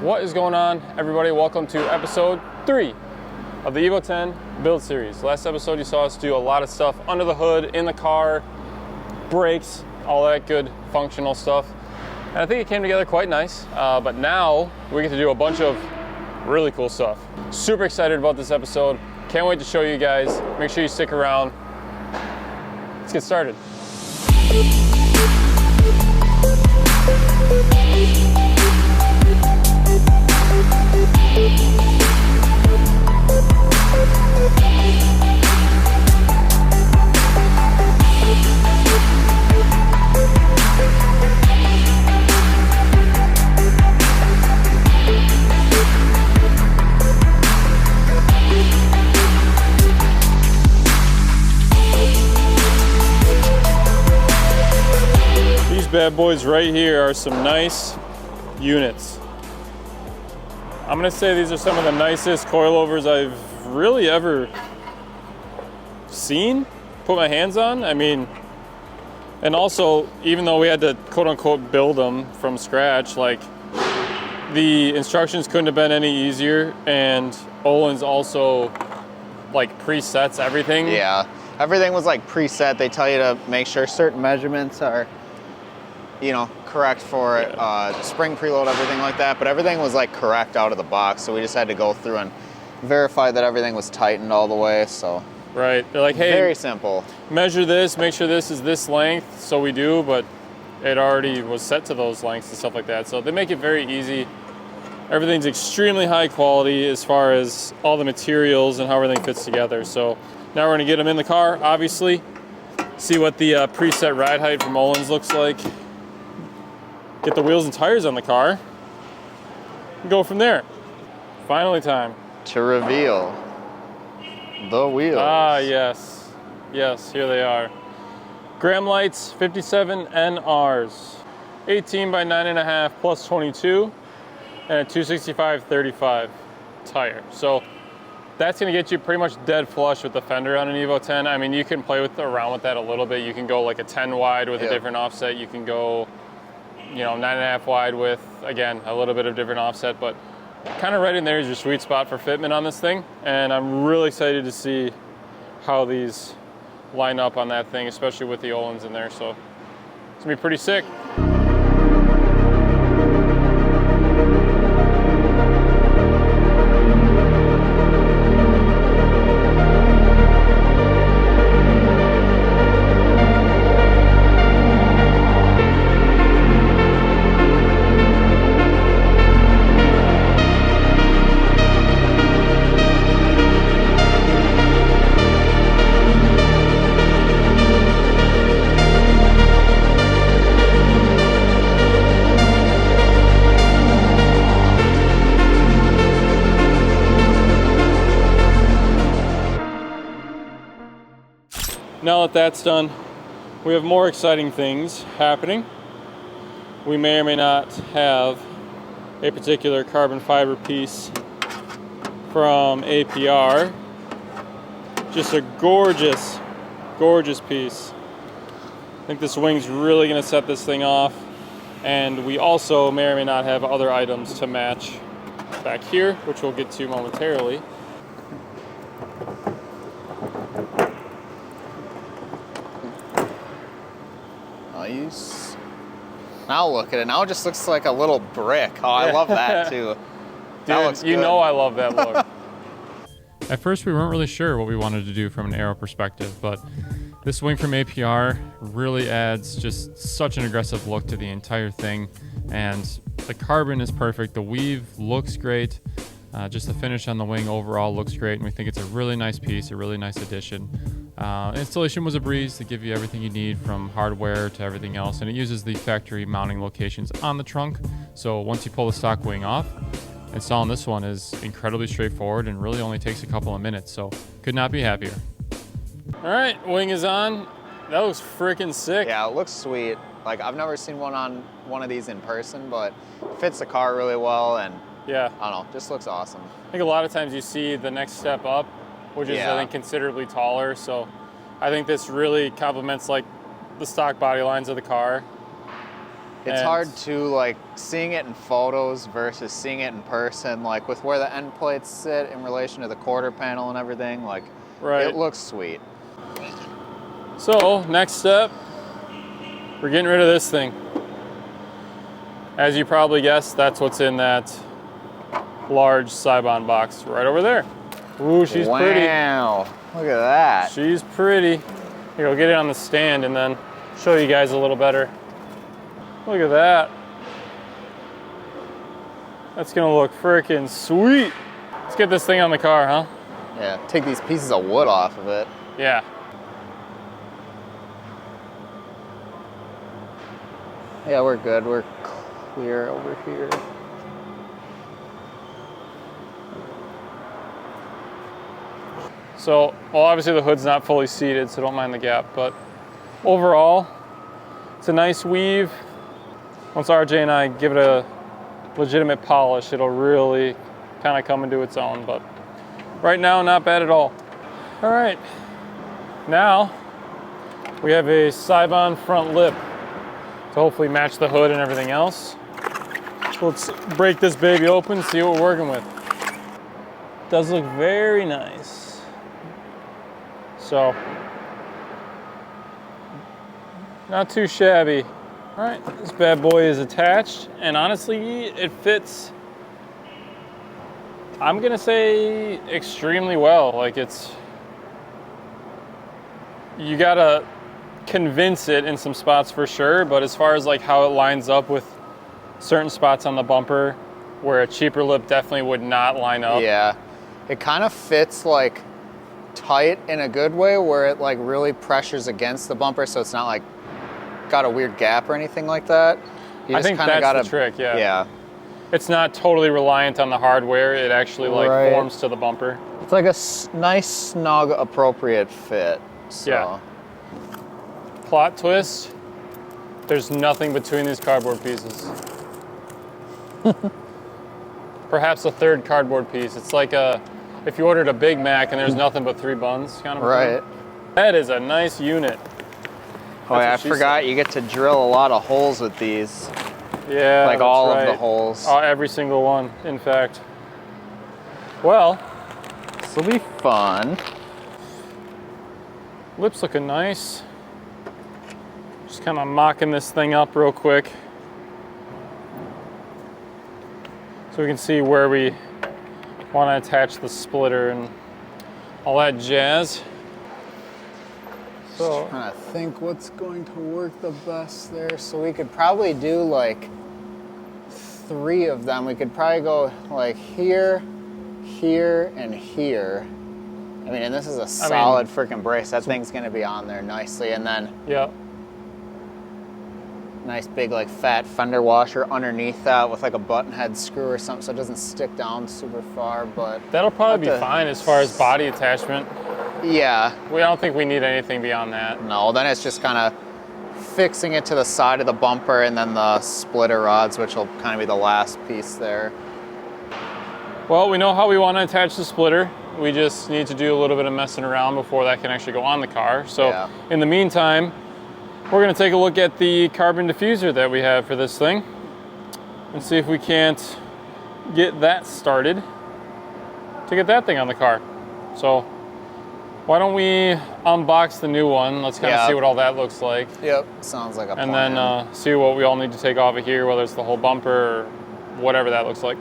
What is going on, everybody? Welcome to episode 3 of the Evo 10 build series. Last episode you saw us do a lot of stuff under the hood, in the car, brakes, all that good functional stuff. And I think it came together quite nice, but now we get to do a bunch of really cool stuff. Super excited about this episode. Can't wait to show you guys. Make sure you stick around. Let's get started. Bad boys right here are some nice units. I'm gonna say these are some of the nicest coilovers I've really ever seen, put my hands on. I mean, and also, even though we had to quote unquote build them from scratch, like the instructions couldn't have been any easier, and Ohlins also like presets everything. Yeah, everything was like preset. They tell you to make sure certain measurements are, you know, correct for spring preload, everything like that, but everything was like correct out of the box, so we just had to go through and verify that everything was tightened all the way. So right, they're like, hey, very simple, measure this, make sure this is this length. So we do, but it already was set to those lengths and stuff like that, so they make it very easy. Everything's extremely high quality as far as all the materials and how everything fits together. So now we're gonna get them in the car, obviously, see what the preset ride height from Ohlins looks like, get the wheels and tires on the car, and go from there. Finally time to reveal the wheels. Ah, yes. Yes, here they are. Graham Lights 57 NRs. 18 by 9.5 plus 22, and a 265/35 tire. So that's gonna get you pretty much dead flush with the fender on an Evo 10. I mean, you can play around with that a little bit. You can go like a 10 wide with a different offset. You can go, you know, 9.5 wide with, again, a little bit of different offset, but kind of right in there is your sweet spot for fitment on this thing. And I'm really excited to see how these line up on that thing, especially with the Ohlins in there. So it's gonna be pretty sick. Now that that's done, we have more exciting things happening. We may or may not have a particular carbon fiber piece from APR. Just a gorgeous, gorgeous piece. I think this wing's really gonna set this thing off. And we also may or may not have other items to match back here, which we'll get to momentarily. Nice. Now look at it. Now it just looks like a little brick. Oh, I love that too. That Dude, looks good. You know I love that look. At first, we weren't really sure what we wanted to do from an aero perspective, but this wing from APR really adds just such an aggressive look to the entire thing. And the carbon is perfect. The weave looks great. Just the finish on the wing overall looks great. And we think it's a really nice piece, a really nice addition. Installation was a breeze to give you everything you need from hardware to everything else, and it uses the factory mounting locations on the trunk. So once you pull the stock wing off, installing this one is incredibly straightforward and really only takes a couple of minutes, so could not be happier. All right, wing is on. That looks freaking sick. Yeah, it looks sweet. Like, I've never seen one on one of these in person, but it fits the car really well, and yeah, I don't know, just looks awesome. I think a lot of times you see the next step up, which is I think considerably taller. So I think this really complements like the stock body lines of the car. It's hard to, like, seeing it in photos versus seeing it in person, like with where the end plates sit in relation to the quarter panel and everything, like, it looks sweet. So, next step, we're getting rid of this thing. As you probably guessed, that's what's in that large Seibon box right over there. Ooh, she's pretty. Wow, look at that. She's pretty. Here, I'll get it on the stand and then show you guys a little better. Look at that. That's gonna look freaking sweet. Let's get this thing on the car, huh? Yeah, take these pieces of wood off of it. Yeah. Yeah, we're good. We're clear over here. So, well, obviously the hood's not fully seated, so don't mind the gap, but overall, it's a nice weave. Once RJ and I give it a legitimate polish, it'll really kind of come into its own, but right now, not bad at all. All right, now we have a Seibon Front Lip to hopefully match the hood and everything else. So let's break this baby open and see what we're working with. It does look very nice. So, not too shabby. All right, this bad boy is attached, and honestly, it fits, I'm gonna say, extremely well. Like, you gotta convince it in some spots for sure, but as far as like how it lines up with certain spots on the bumper where a cheaper lip definitely would not line up. Yeah, it kind of fits like tight in a good way where it like really pressures against the bumper, so it's not like got a weird gap or anything like that. I think that's the trick, yeah. Yeah. It's not totally reliant on the hardware. It actually like forms to the bumper. It's like a nice, snug, appropriate fit. So. Yeah. Plot twist, there's nothing between these cardboard pieces. Perhaps a third cardboard piece. It's like if you ordered a Big Mac and there's nothing but 3 buns, kind of. Right. That is a nice unit. Oh yeah, I forgot you get to drill a lot of holes with these. Yeah, like all of the holes. Oh, every single one, in fact. Well, this will be fun. Lips looking nice. Just kind of mocking this thing up real quick, so we can see where we want to attach the splitter and all that jazz. So, just trying to think what's going to work the best there. So we could probably do like 3 of them. We could probably go like here, here, and here. I mean, and this is a solid freaking brace. That thing's gonna be on there nicely. And then yeah, nice big like fat fender washer underneath that with like a button head screw or something so it doesn't stick down super far. But that'll probably be fine as far as body attachment. Yeah. I don't think we need anything beyond that. No, then it's just kind of fixing it to the side of the bumper and then the splitter rods, which will kind of be the last piece there. Well, we know how we want to attach the splitter. We just need to do a little bit of messing around before that can actually go on the car. So in the meantime, we're going to take a look at the carbon diffuser that we have for this thing and see if we can't get that started to get that thing on the car. So why don't we unbox the new one? Let's kind of see what all that looks like. Yep, sounds like a plan. And then see what we all need to take off of here, whether it's the whole bumper or whatever that looks like.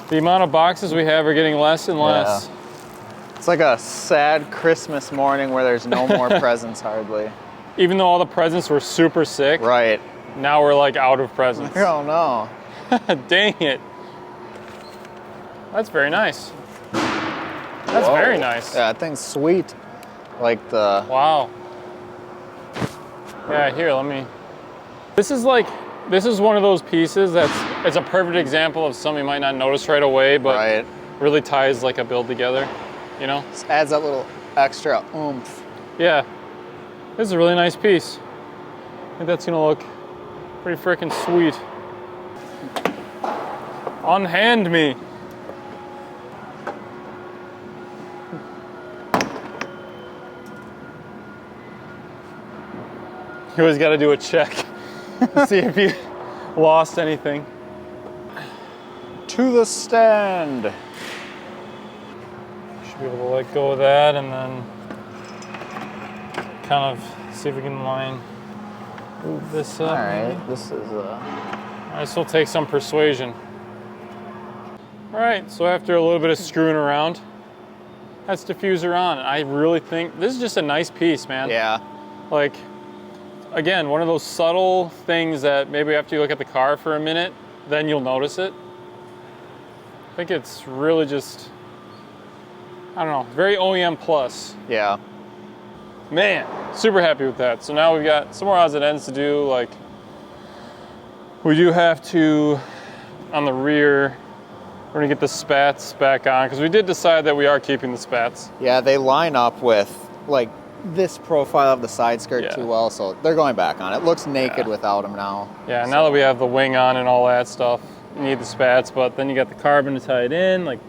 The amount of boxes we have are getting less and less. Yeah. It's like a sad Christmas morning where there's no more presents hardly. Even though all the presents were super sick, right? Now we're like out of presents. Oh no. Dang it. That's very nice. That's very nice. Yeah, that thing's sweet. Like the... Wow. Yeah, here, let me... This is one of those pieces it's a perfect example of something you might not notice right away, but really ties like a build together, you know? Just adds that little extra oomph. Yeah. This is a really nice piece. I think that's gonna look pretty freaking sweet. Unhand me. You always got to do a check. See if you lost anything. To the stand. Should be able to let go of that and then kind of see if we can line this up. All right, this is This will take some persuasion. All right, so after a little bit of screwing around, that's diffuser on. I really think this is just a nice piece, man. yeah. Like, again, one of those subtle things that maybe after you look at the car for a minute, then you'll notice it. I think it's really just, I don't know, very OEM plus. Yeah. Man, super happy with that. So now we've got some more odds and ends to do. Like, we do have to, on the rear, we're gonna get the spats back on because we did decide that we are keeping the spats. Yeah, they line up with like this profile of the side skirt too well, so they're going back on. It looks naked without them now. Yeah, now that we have the wing on and all that stuff, you need the spats, but then you got the carbon to tie it in. Like,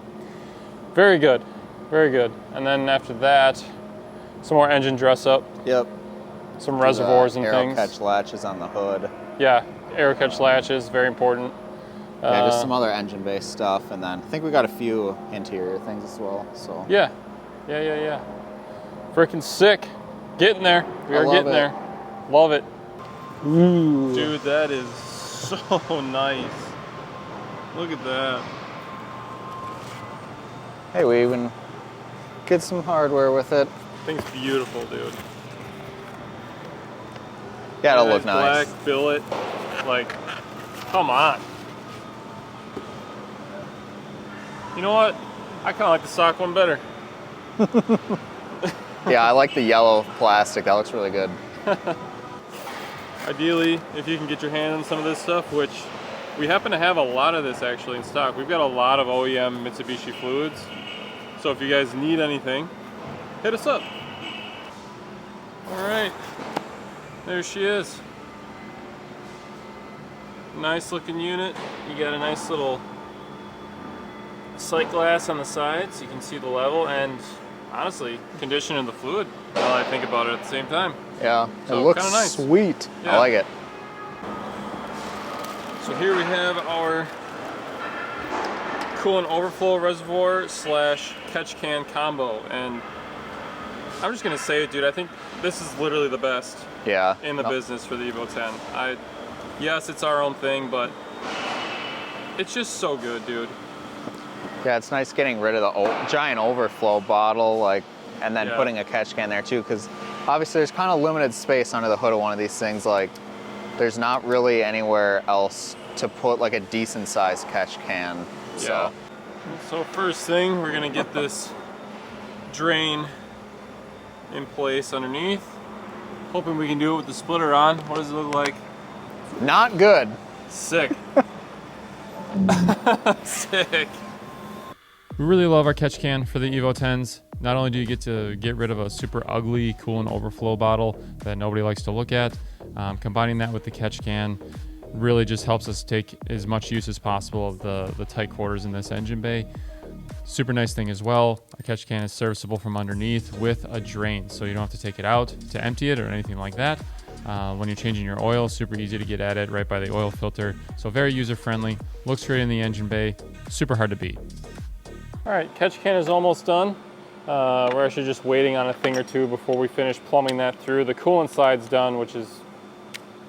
very good, very good. And then after that, some more engine dress up. Yep. Some reservoirs and things. Aerocatch latches on the hood. Yeah, Aerocatch latches, very important. Yeah, just some other engine-based stuff, and then I think we got a few interior things as well. So yeah. Freaking sick. Getting there. We are getting there. Love it. Ooh. Dude, that is so nice. Look at that. Hey, we even get some hardware with it. Thing's beautiful, dude. Yeah, it'll look nice. Black billet. Like, come on. You know what? I kind of like the stock one better. Yeah, I like the yellow plastic. That looks really good. Ideally, if you can get your hand on some of this stuff, which we happen to have a lot of this actually in stock. We've got a lot of OEM Mitsubishi fluids. So if you guys need anything, hit us up. All right, there she is. Nice looking unit. You got a nice little sight glass on the side so you can see the level, and honestly, condition of the fluid, now that I think about it at the same time. Yeah, So it looks kinda nice. sweet. Yeah. I like it. So here we have our coolant overflow reservoir / catch can combo, and I'm just gonna say it, dude, I think this is literally the best Yeah. in the business for the Evo 10. Yes, it's our own thing, but it's just so good, dude. Yeah, it's nice getting rid of the giant overflow bottle, like, and then putting a catch can there too, because obviously there's kind of limited space under the hood of one of these things. Like, there's not really anywhere else to put like a decent sized catch can. Yeah. So first thing, we're gonna get this drain in place underneath. Hoping we can do it with the splitter on. What does it look like? Not good. Sick. Sick. We really love our catch can for the Evo 10s. Not only do you get to get rid of a super ugly coolant overflow bottle that nobody likes to look at, combining that with the catch can really just helps us take as much use as possible of the tight quarters in this engine bay. Super nice thing as well, our catch can is serviceable from underneath with a drain, so you don't have to take it out to empty it or anything like that. When you're changing your oil, super easy to get at it right by the oil filter. So very user-friendly, looks great in the engine bay, super hard to beat. All right, catch can is almost done. We're actually just waiting on a thing or two before we finish plumbing that through. The coolant side's done, which is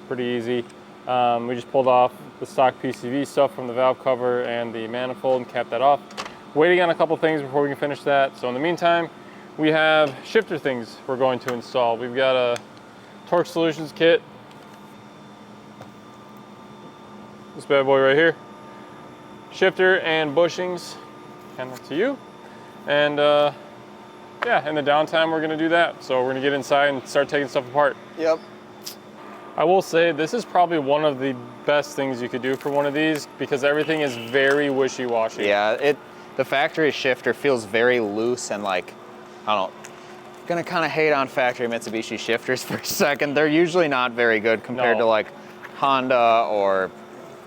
pretty easy. We just pulled off the stock PCV stuff from the valve cover and the manifold and capped that off. Waiting on a couple things before we can finish that. So in the meantime, we have shifter things we're going to install. We've got a Torque Solutions kit. This bad boy right here. Shifter and bushings. Hand that to you. And yeah, in the downtime we're gonna do that. So we're gonna get inside and start taking stuff apart. Yep. I will say this is probably one of the best things you could do for one of these because everything is very wishy-washy. Yeah, the factory shifter feels very loose and like, I don't know, gonna kind of hate on factory Mitsubishi shifters for a second. They're usually not very good compared to like Honda or,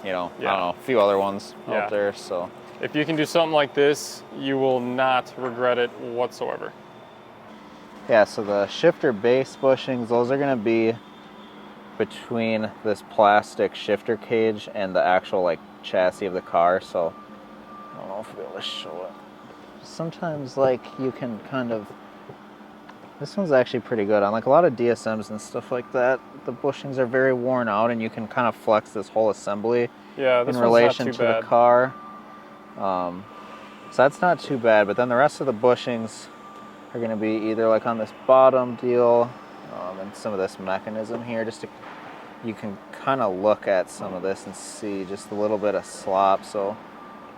you know, I don't know, a few other ones out there, so. If you can do something like this, you will not regret it whatsoever. Yeah, so the shifter base bushings, those are gonna be between this plastic shifter cage and the actual like chassis of the car, so I don't know if we'll be able to show it. Sometimes like you can kind of, this one's actually pretty good. On like a lot of DSMs and stuff like that, the bushings are very worn out and you can kind of flex this whole assembly in relation to the car. So that's not too bad, but then the rest of the bushings are going to be either like on this bottom deal and some of this mechanism here, just to, you can kind of look at some of this and see just a little bit of slop. So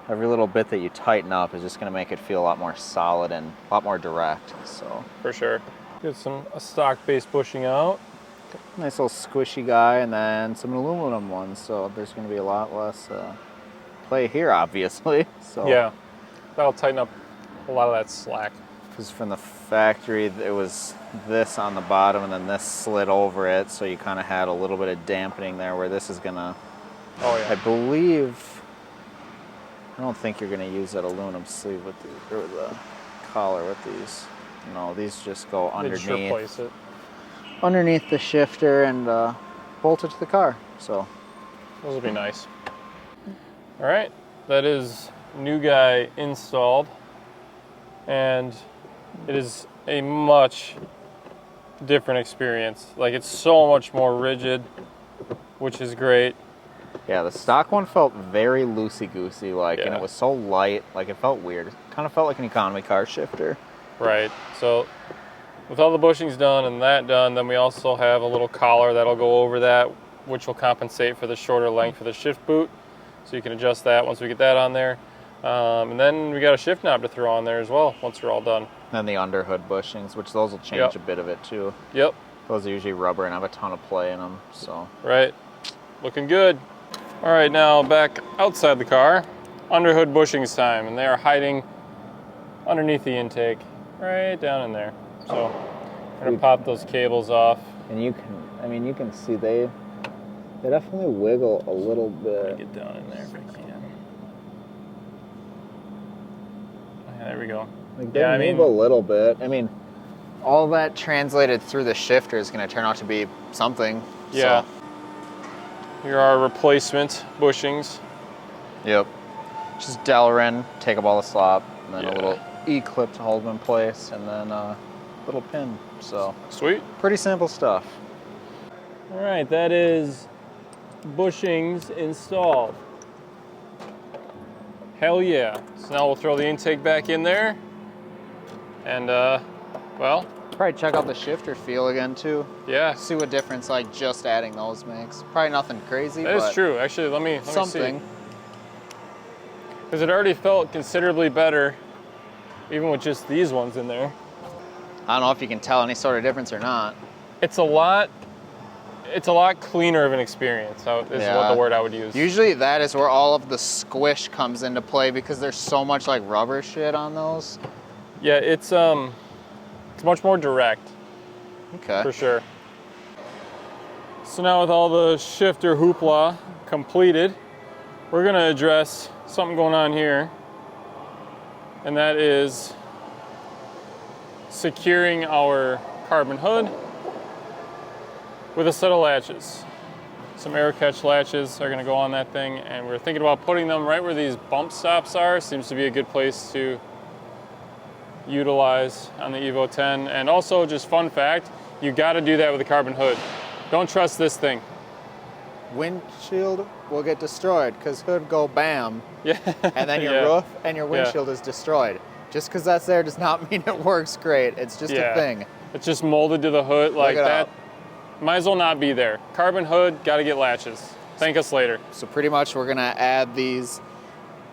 every little bit that you tighten up is just going to make it feel a lot more solid and a lot more direct. So for sure. Get a stock base bushing out. Nice little squishy guy, and then some aluminum ones. So there's going to be a lot less play here, obviously. So yeah, that'll tighten up a lot of that slack. Because from the factory, it was this on the bottom, and then this slid over it, so you kind of had a little bit of dampening there. Where this is going to, I believe. I don't think you're going to use that aluminum sleeve with or the collar with these. No, these just go underneath. Underneath the shifter and bolt it to the car. So those will be nice. All right, that is new guy installed, and it is a much different experience. Like, it's so much more rigid, which is great. Yeah, the stock one felt very loosey-goosey, like, and it was so light, like it felt weird. It kind of felt like an economy car shifter. Right, so with all the bushings done and that done, then we also have a little collar that'll go over that, which will compensate for the shorter length for the shift boot. So you can adjust that once we get that on there. And then we got a shift knob to throw on there as well once we're all done. And the underhood bushings, which those will change a bit of it too. Yep. Those are usually rubber and have a ton of play in them, so. Right, looking good. All right, now back outside the car, underhood bushings time, and they are hiding underneath the intake, right down in there. So we're gonna pop those cables off. And you can, I mean, you can see they definitely wiggle a little bit. Get down in there if I can. Yeah, there we go. Like they move a little bit. I mean, all that translated through the shifter is going to turn out to be something. Yeah. So. Here are replacement bushings. Yep. Just Delrin, take up all the slop, and then a little E-clip to hold them in place, and then a little pin. So sweet. Pretty simple stuff. All right, that is bushings installed. Hell yeah. So now we'll throw the intake back in there. And well, probably check out the shifter feel again too. Yeah. See what difference like just adding those makes. Probably nothing crazy. That is true. Actually, let me something. See. Because it already felt considerably better, even with just these ones in there. I don't know if you can tell any sort of difference or not. It's a lot cleaner of an experience, is what the word I would use. Usually that is where all of the squish comes into play because there's so much like rubber shit on those. Yeah, it's much more direct. Okay. For sure. So now with all the shifter hoopla completed, we're gonna address something going on here, and that is securing our carbon hood with a set of latches. Some Aerocatch latches are gonna go on that thing, and we're thinking about putting them right where these bump stops are. Seems to be a good place to utilize on the Evo 10. And also, just fun fact, you gotta do that with a carbon hood. Don't trust this thing. Windshield will get destroyed because hood go bam. Yeah. And then your roof and your windshield is destroyed. Just because that's there does not mean it works great. It's just a thing. It's just molded to the hood like that. Might as well not be there. Carbon hood, gotta get latches. Thank us later. So pretty much we're gonna add these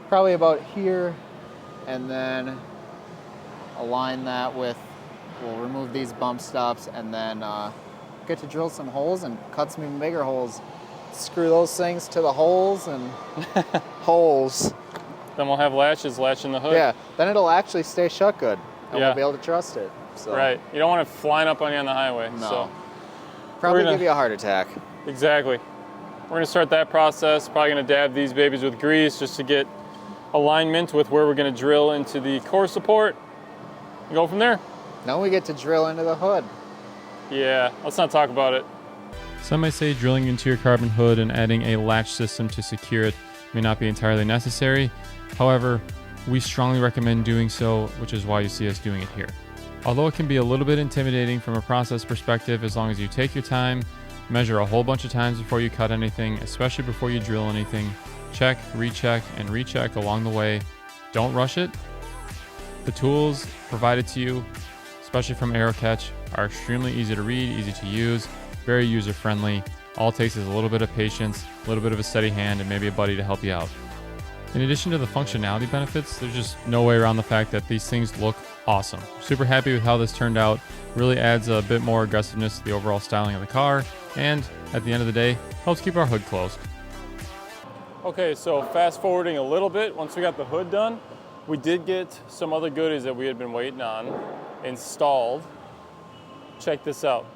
probably about here, and then align that with, we'll remove these bump stops, and then get to drill some holes and cut some even bigger holes. Screw those things to the holes and holes. Then we'll have latches latching the hood. Yeah, then it'll actually stay shut good, and we'll be able to trust it. So. Right, you don't want it flying up on you on the highway. No. So. Probably give you a heart attack. Exactly. We're gonna start that process. Probably gonna dab these babies with grease just to get alignment with where we're gonna drill into the core support. And go from there. Now we get to drill into the hood. Yeah, let's not talk about it. Some might say drilling into your carbon hood and adding a latch system to secure it may not be entirely necessary. However, we strongly recommend doing so, which is why you see us doing it here. Although it can be a little bit intimidating from a process perspective, as long as you take your time, measure a whole bunch of times before you cut anything, especially before you drill anything, check, recheck, and recheck along the way. Don't rush it. The tools provided to you, especially from Aerocatch, are extremely easy to read, easy to use, very user-friendly. All it takes is a little bit of patience, a little bit of a steady hand, and maybe a buddy to help you out. In addition to the functionality benefits, there's just no way around the fact that these things look awesome. Super happy with how this turned out. Really adds a bit more aggressiveness to the overall styling of the car, and at the end of the day, helps keep our hood closed. Okay, so fast forwarding a little bit, once we got the hood done, we did get some other goodies that we had been waiting on installed. Check this out.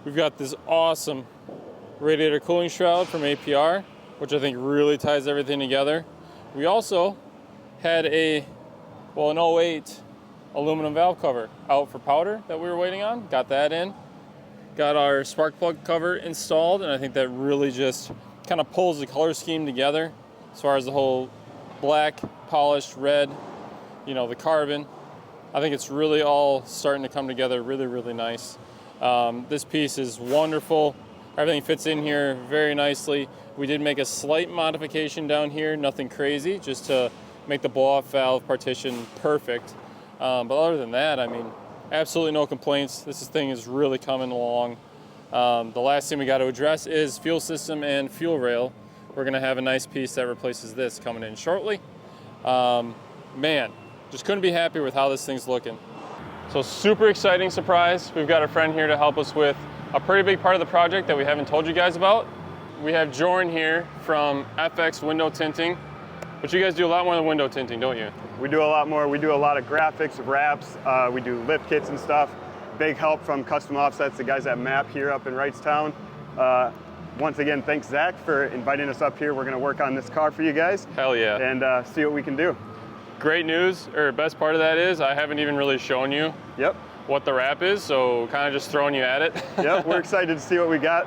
We've got this awesome radiator cooling shroud from APR, which I think really ties everything together. We also had an 08 aluminum valve cover out for powder that we were waiting on. Got that in. Got our spark plug cover installed, and I think that really just kind of pulls the color scheme together as far as the whole black, polished, red, you know, the carbon. I think it's really all starting to come together really, really nice. This piece is wonderful. Everything fits in here very nicely. We did make a slight modification down here, nothing crazy, just to make the blow-off valve partition perfect. But other than that, I mean, absolutely no complaints. This thing is really coming along. The last thing we got to address is fuel system and fuel rail. We're gonna have a nice piece that replaces this coming in shortly. Man, just couldn't be happier with how this thing's looking. So super exciting surprise. We've got a friend here to help us with a pretty big part of the project that we haven't told you guys about. We have Jorn here from FX Window Tinting, but you guys do a lot more than window tinting, don't you? We do a lot more. We do a lot of graphics, wraps. We do lip kits and stuff. Big help from Custom Offsets, the guys at MAP here up in Wrightstown. Once again, thanks Zach for inviting us up here. We're gonna work on this car for you guys. Hell yeah. And see what we can do. Great news, or best part of that is I haven't even really shown you Yep. what the wrap is, so kind of just throwing you at it. Yep, we're excited to see what we got.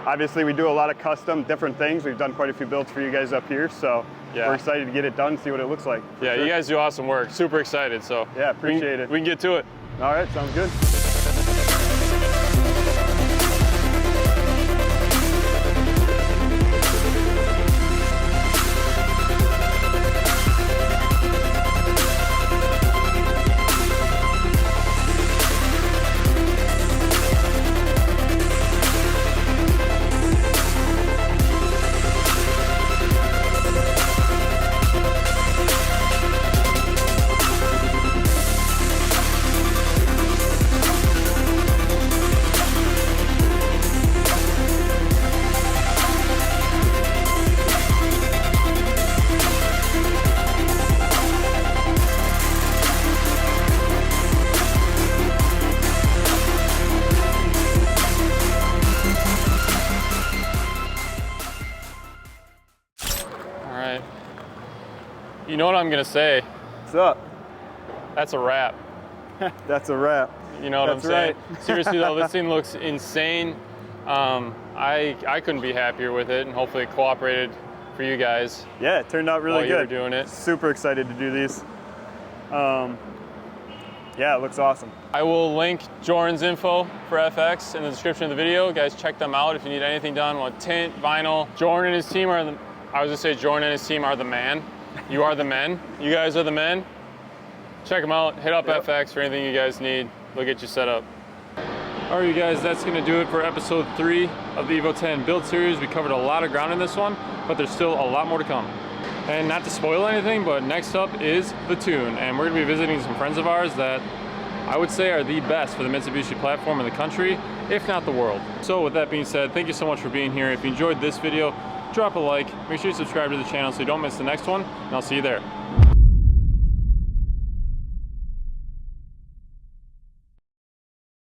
Obviously, we do a lot of custom, different things. We've done quite a few builds for you guys up here, so yeah, we're excited to get it done, see what it looks like. Yeah, sure. You guys do awesome work. Super excited, so yeah, appreciate it. We can get to it. All right, sounds good. You know what I'm gonna say? What's up? That's a wrap. That's a wrap. You know what That's I'm saying? right. Seriously though, this thing looks insane. I couldn't be happier with it, and hopefully it cooperated for you guys. Yeah, it turned out really while good. You were doing it. Super excited to do these. Yeah, it looks awesome. I will link Jorn's info for FX in the description of the video. Guys, check them out if you need anything done with tint, vinyl. Jorn and his team are the, I was gonna say Jorn and his team are the man. You are the men. You guys are the men. Check them out. Hit up FX for anything you guys need. They'll get you set up. All right, you guys, that's gonna do it for episode 3 of the Evo 10 build series. We covered a lot of ground in this one, but there's still a lot more to come. And not to spoil anything, but next up is the Tune, and we're gonna be visiting some friends of ours that I would say are the best for the Mitsubishi platform in the country, if not the world. So with that being said, thank you so much for being here. If you enjoyed this video, drop a like, make sure you subscribe to the channel so you don't miss the next one, and I'll see you there.